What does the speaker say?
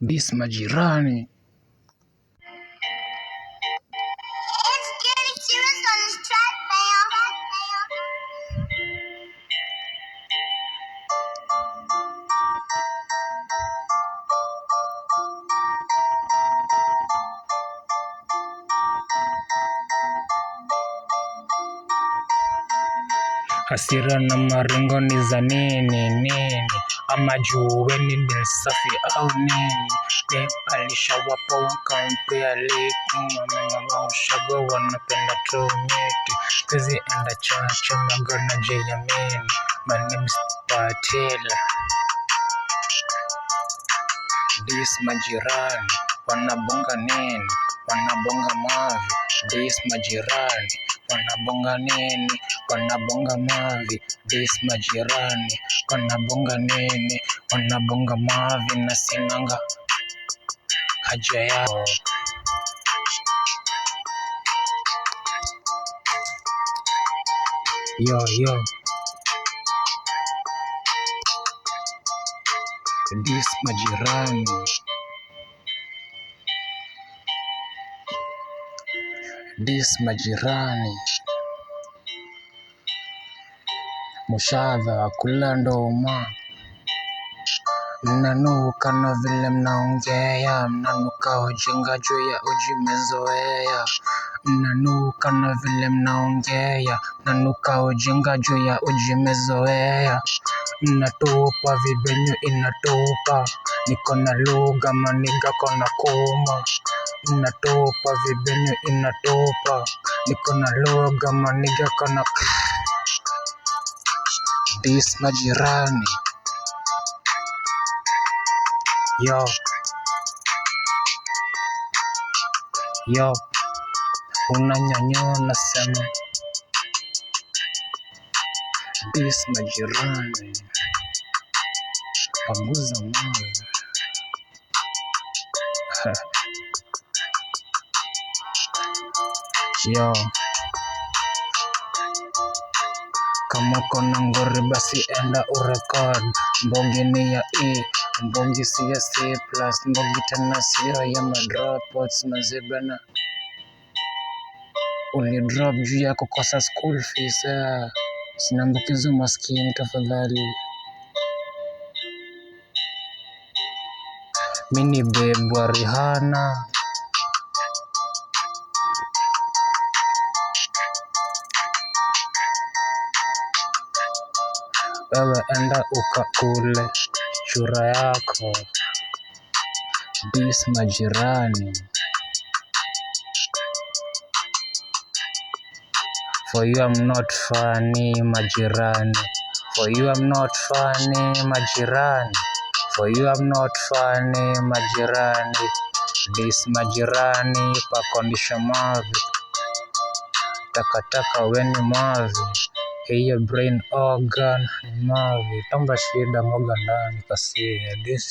This majirani. It's getting serious on this track, fam. Hasira na maringo ni za nini? Ama juweni ni safi au nini? Alishawapa wakampea liku, wamengawa ushago wanapenda tumiti. Kazi enda chacha magana jayamini. My name is Patela. This majirani wanabonga nini? Wanabonga mavi. This majirani wanabonga nini? Wanabonga mavi. This majirani wanabonga nini? Wanabonga mavi na sinanga haja yao. Yo. This majirani. This majirani. Mushadha kula ndoma. Mnanuka na vile mnaongea. Mnanuka ujinga juu ya uji mmezoea. Mnanuka na vile mnaongea. Mnanuka ujinga juu ya uji mmezoea. Mnatupa vibenyu inatupa. Niko na lugha maniga kona kuma. Mnatupa vibenyu inatupa. Niko na lugha maniga kona. This majirani. Yo. Unanyanyo nasema. This majirani. Panguza mawe. Yo. Kama kona ngori basi enda urekod. Mbongi ni ya E, mbongi si ya C+, mbongi tena siyo ya madropouts mazibana. Ulidrop juu ya kukosa school fees. Sinambukizo maskini tafadhali. Mini bebwa Rihanna. Wewe enda ukakule chura yako. This majirani. For you I'm not funny majirani. For you I'm not funny majirani. For you I'm not funny majirani. This majirani pakondisha mavi. Takataka weni mavi. Hiyo brain organ ni mavi. Tamba shida moga ndani kasia. This